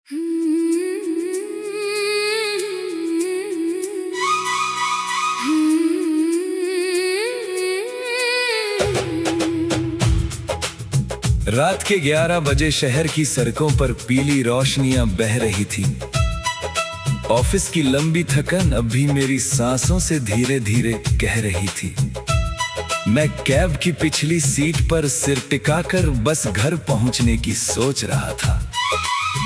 रात के 11 बजे शहर की सड़कों पर पीली रोशनियां बह रही थी। ऑफिस की लंबी थकन अब भी मेरी सांसों से धीरे धीरे कह रही थी। मैं कैब की पिछली सीट पर सिर टिकाकर बस घर पहुंचने की सोच रहा था।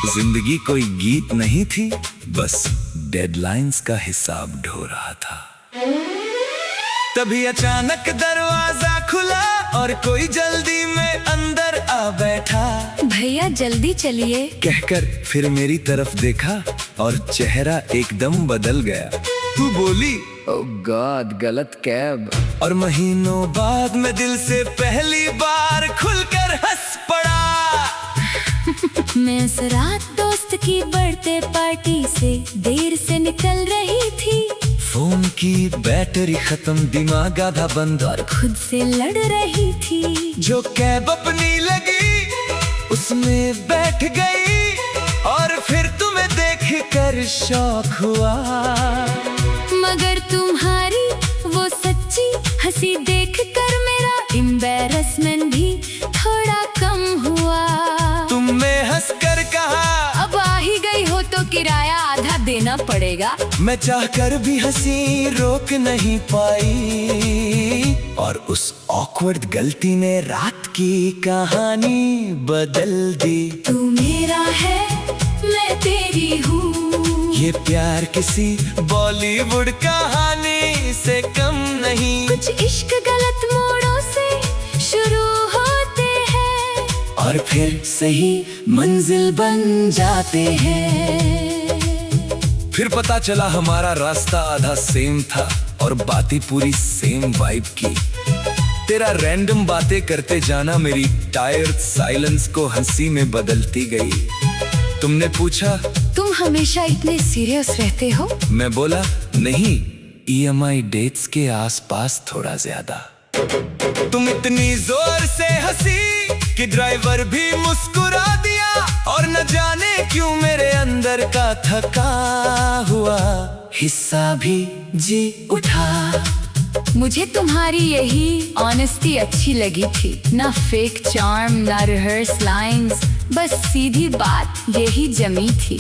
जिंदगी कोई गीत नहीं थी, बस डेडलाइंस का हिसाब ढो रहा था। तभी अचानक दरवाजा खुला और कोई जल्दी में अंदर आ बैठा। भैया जल्दी चलिए कहकर फिर मेरी तरफ देखा और चेहरा एकदम बदल गया। तू बोली, ओह गॉड, गलत कैब। और महीनों बाद मैं दिल से पहली बार खुलकर हंस पड़ा। मैं इस रात दोस्त की बर्थडे पार्टी से देर से निकल रही थी। फोन की बैटरी खत्म, दिमाग आधा बंद और खुद से लड़ रही थी। जो कैब अपनी लगी उसमें बैठ गई और फिर तुम्हें देखकर शौक हुआ। मगर तुम्हारी वो सच्ची हंसी देखकर मेरा एम्बैरेसमेंट भी थोड़ा कम हुआ। तुमने हंसकर कहा, अब आ ही गई हो तो किराया आधा देना पड़ेगा। मैं चाहकर भी हंसी रोक नहीं पाई और उस ऑकवर्ड गलती ने रात की कहानी बदल दी। तू मेरा है, मैं तेरी हूँ। ये प्यार किसी बॉलीवुड कहानी से कम नहीं। कुछ इश्क गलत मोड़ों से शुरू होते हैं और फिर सही मंजिल बन जाते हैं। फिर पता चला हमारा रास्ता आधा सेम था और बातें पूरी सेम वाइब की। तेरा रैंडम बातें करते जाना मेरी टायर्ड साइलेंस को हंसी में बदलती गई। तुमने पूछा, तुम हमेशा इतने सीरियस रहते हो? मैं बोला, नहीं, EMI डेट्स के आसपास थोड़ा ज्यादा। तुम इतनी जोर से हंसी कि ड्राइवर भी मुस्कुरा दिया और न जाने क्यों मेरे अंदर का थका हुआ हिस्सा भी जी उठा। मुझे तुम्हारी यही ऑनेस्टी अच्छी लगी थी। ना फेक चार्म, ना रिहर्स लाइंस, बस सीधी बात यही जमी थी।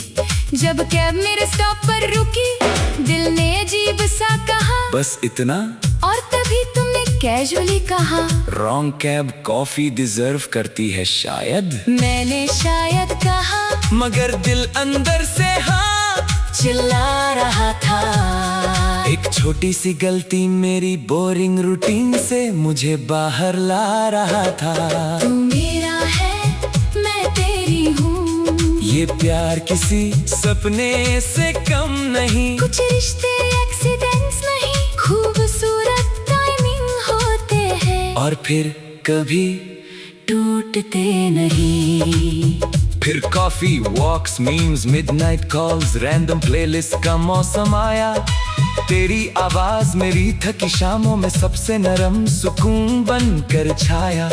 जब कैब मेरे स्टॉप पर रुकी, दिल ने अजीब सा कहा, बस इतना? और तभी तुमने कैजुअली कहा, रॉन्ग कैब कॉफी डिजर्व करती है शायद। मैंने शायद कहा, मगर दिल अंदर से हाँ चिल्ला रहा था। एक छोटी सी गलती मेरी बोरिंग रूटीन से मुझे बाहर ला रहा था। तू मेरा है, मैं तेरी हूँ। ये प्यार किसी सपने से कम नहीं। कुछ रिश्ते एक्सीडेंट्स नहीं, खूबसूरत टाइमिंग होते हैं और फिर कभी टूटते नहीं। फिर coffee, walks, memes, midnight calls, random playlist का मौसम आया। तेरी आवाज मेरी थकी शामों में सबसे नरम सुकून बनकर छाया।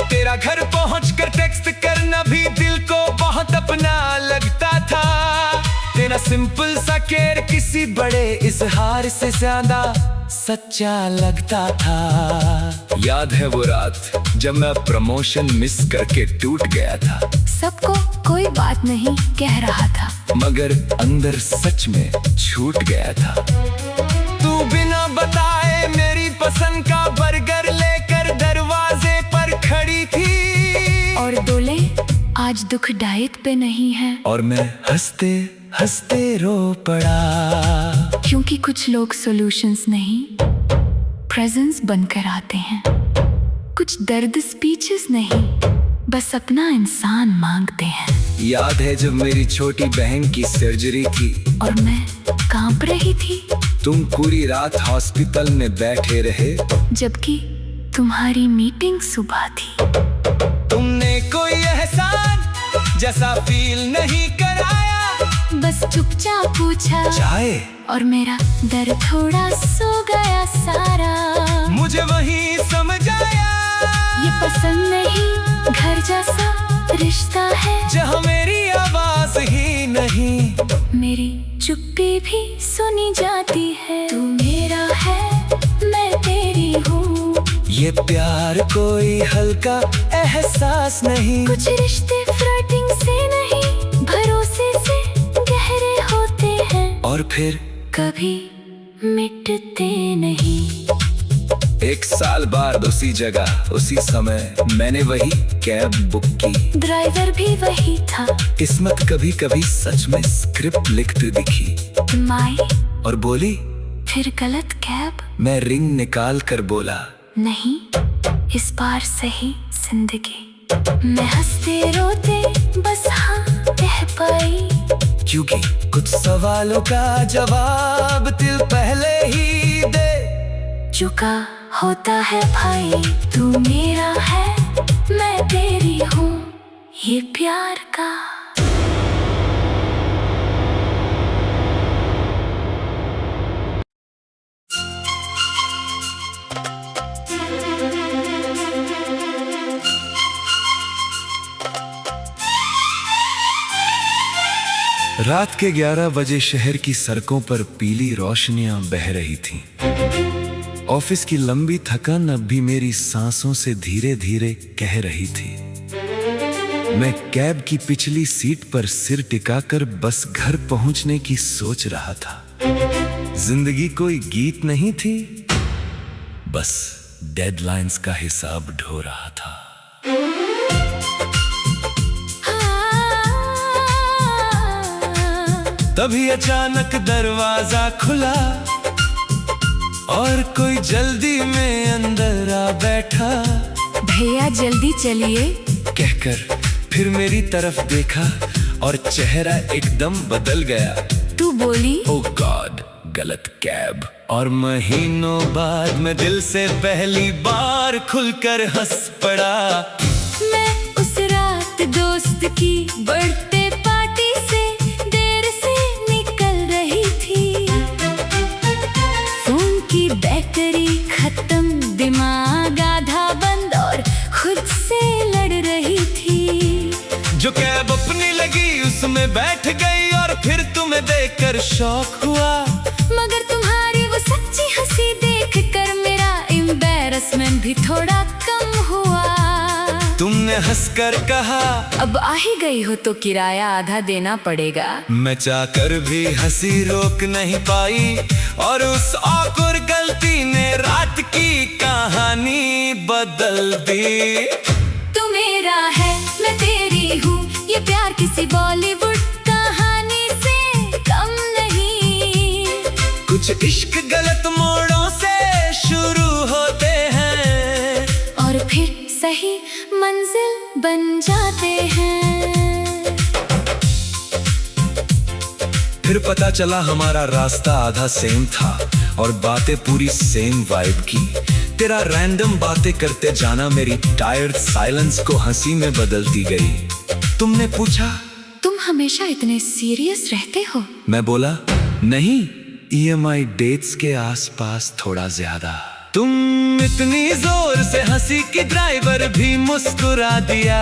तेरा घर पहुंचकर टेक्स्ट करना भी दिल को बहुत अपना लगता था। तेरा सिंपल सा केयर किसी बड़े इजहार से ज्यादा सच्चा लगता था। याद है वो रात जब मैं प्रमोशन मिस करके टूट गया था। सबको कोई बात नहीं कह रहा था, मगर अंदर सच में छूट गया था। तू बिना बताए मेरी पसंद का बर्गर लेकर दरवाजे पर खड़ी थी। और डोले, आज दुख डाइट पे नहीं है। और मैं हंसते हंसते रो पड़ा। क्योंकि कुछ लोग सॉल्यूशंस नहीं, प्रेजेंस बनकर आते हैं। कुछ दर्द स्पीचेस नहीं, बस अपना इंसान मांगते हैं। याद है जब मेरी छोटी बहन की सर्जरी थी और मैं कांप रही थी। तुम पूरी रात हॉस्पिटल में बैठे रहे, जबकि तुम्हारी मीटिंग सुबह थी। तुमने कोई एहसान जैसा फील नहीं कराया, बस चुपचाप पूछा चाय, और मेरा दर्द थोड़ा सो गया सारा। मुझे वही समझ आया, ये पसंद नहीं, घर जैसा रिश्ता है जहाँ मेरी आवाज ही चुप्पी भी सुनी जाती है। तू मेरा है, मैं तेरी हूँ। ये प्यार कोई हल्का एहसास नहीं, कुछ रिश्ते फ्लर्टिंग से नहीं, भरोसे से गहरे होते हैं और फिर कभी मिटते नहीं। 1 साल बाद उसी जगह उसी समय मैंने वही कैब बुक की। ड्राइवर भी वही था। किस्मत कभी कभी सच में स्क्रिप्ट लिखती दिखी तुम आई और बोली, फिर गलत कैब। मैं रिंग निकाल कर बोला, नहीं, इस बार सही जिंदगी। मैं हंसते रोते बस हाँ कह पाई, क्योंकि कुछ सवालों का जवाब दिल पहले ही दे चुका होता है भाई। तू मेरा है, मैं तेरी हूँ, ये प्यार का। रात के 11 बजे शहर की सड़कों पर पीली रोशनियां बह रही थीं। ऑफिस की लंबी थकान अब भी मेरी सांसों से धीरे धीरे कह रही थी। मैं कैब की पिछली सीट पर सिर टिकाकर बस घर पहुंचने की सोच रहा था। जिंदगी कोई गीत नहीं थी, बस डेडलाइंस का हिसाब ढो रहा था। तभी अचानक दरवाजा खुला और कोई जल्दी में अंदर आ बैठा। भैया जल्दी चलिए कहकर फिर मेरी तरफ देखा और चेहरा एकदम बदल गया। तू बोली, ओह गॉड, गलत कैब। और महीनों बाद मैं दिल से पहली बार खुलकर हंस पड़ा। मैं उस रात दोस्त की बर्थडे पार्टी से देर से निकल रही थी। फोन की बैटरी खत्म, दिमाग आधा बंद और खुद से लड़ रही थी। जो कैब अपनी लगी उसमें बैठ गई और फिर तुम्हें देखकर शौक हुआ। मगर तुम्हारी वो सच्ची हंसी देख कर मेरा एम्बैरसमेंट भी थोड़ा कम हुआ। तुमने हंसकर कहा, अब आ ही गई हो तो किराया आधा देना पड़ेगा। मैं चाहकर भी हंसी रोक नहीं पाई और उस ऑकवर्ड गलती ने रात की कहानी बदल दी। तू मेरा है, मैं तेरी हूँ, ये प्यार किसी बॉलीवुड कहानी से कम नहीं। कुछ इश्क गलत मोड़ों से शुरू होते हैं और फिर सही मंजिल बन जाते हैं। फिर पता चला हमारा रास्ता आधा सेम था और बातें पूरी सेम वाइब की। तेरा रैंडम बातें करते जाना मेरी टायर्ड साइलेंस को हंसी में बदलती गई। तुमने पूछा, तुम हमेशा इतने सीरियस रहते हो? मैं बोला, नहीं, EMI डेट्स के आसपास थोड़ा ज्यादा। तुम इतनी जोर से हंसी कि ड्राइवर भी मुस्कुरा दिया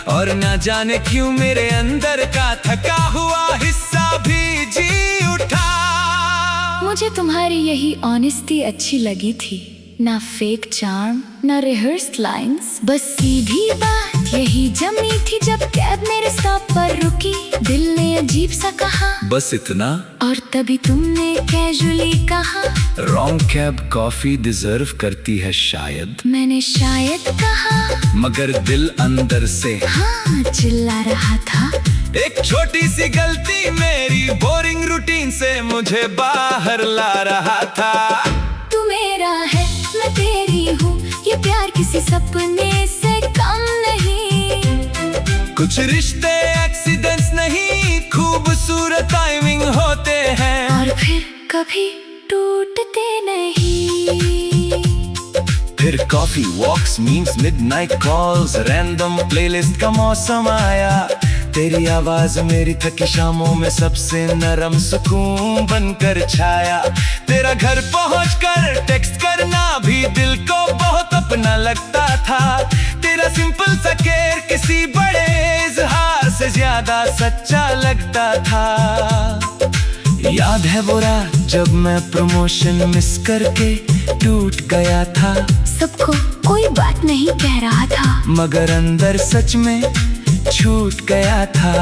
और ना जाने क्यों मेरे अंदर का थका हुआ हिस्सा भी जी उठा। मुझे तुम्हारी यही ऑनेस्टी अच्छी लगी थी, ना फेक चार्म ना रिहर्स्ड लाइंस, बस सीधी बात यही जमी थी। जब कैब मेरे स्टॉप पर रुकी, दिल ने अजीब सा कहा, बस इतना। और तभी तुमने कैजुअली कहा, रॉन्ग कैब कॉफी डिजर्व करती है शायद। मैंने शायद कहा, मगर दिल अंदर से हाँ चिल्ला रहा था। एक छोटी सी गलती मेरी बोरिंग रूटीन से मुझे बाहर ला रहा था। तू मेरा है, मैं तेरी हूँ, ये प्यार किसी सपने से कम नहीं। कुछ रिश्ते एक्सीडेंट्स नहीं, खूबसूरत टाइमिंग होते हैं और फिर कभी टूटते नहीं। फिर coffee walks memes midnight calls, random playlist का मौसम आया। तेरी आवाज मेरी थकी शामों में सबसे नरम सुकून बनकर छाया। तेरा घर पहुंचकर टेक्स्ट करना भी दिल को बहुत अपना लगता था। तेरा सिंपल सा केयर किसी बड़े इजहार से ज्यादा सच्चा लगता था। याद है वो रात जब मैं प्रमोशन मिस करके टूट गया था, सबको कोई बात नहीं कह रहा था, मगर अंदर सच में छूट गया था।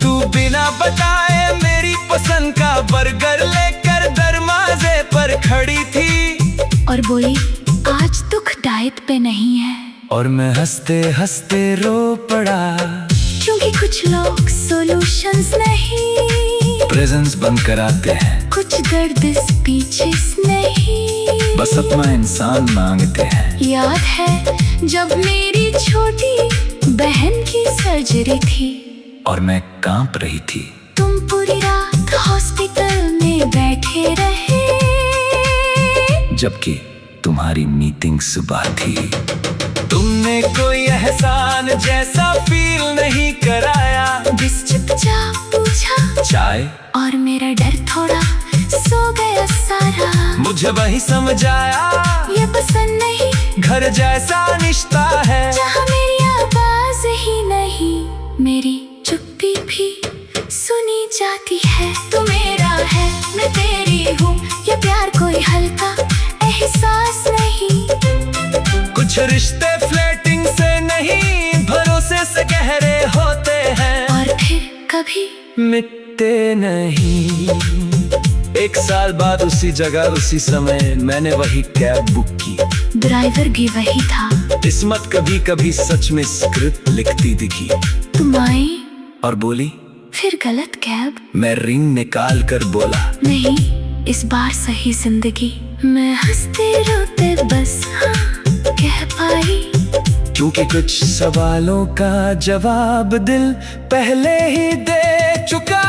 तू बिना बताए मेरी पसंद का बर्गर लेकर दरवाजे पर खड़ी थी और बोली आज दुख डाइट पे नहीं है। और मैं हंसते हंसते रो पड़ा, क्योंकि कुछ लोग सॉल्यूशंस नहीं, प्रेजेंस बंद कराते हैं, कुछ दर्द स्पीचेस नहीं, बस अपना इंसान मांगते हैं। याद है जब मेरी छोटी बहन की सर्जरी थी और मैं कांप रही थी, तुम पूरी रात हॉस्पिटल में बैठे रहे, जबकि तुम्हारी मीटिंग सुबह थी। तुमने कोई एहसान जैसा फील नहीं कराया, बस चुपचाप पूछा चाय, और मेरा डर थोड़ा सो गया सारा। मुझे वही समझ आया ये पसंद नहीं, घर जैसा रिश्ता है, जहाँ मेरी आवाज ही नहीं मेरी चुप्पी भी सुनी जाती है। तू मेरा है मैं तेरी हूँ, ये प्यार कोई हल्का एहसास नहीं, कुछ रिश्ते फ्लर्टिंग से नहीं भरोसे से गहरे होते हैं, और फिर कभी मिटते नहीं। 1 साल बाद उसी जगह उसी समय मैंने वही कैब बुक की, ड्राइवर भी वही था, किस्मत कभी कभी सच में स्क्रिप्ट लिखती दिखी। तुम आए और बोली फिर गलत कैब, मैं रिंग निकाल कर बोला नहीं इस बार सही जिंदगी। मैं हंसते रोते बस हाँ कह पाई, क्योंकि कुछ सवालों का जवाब दिल पहले ही दे चुका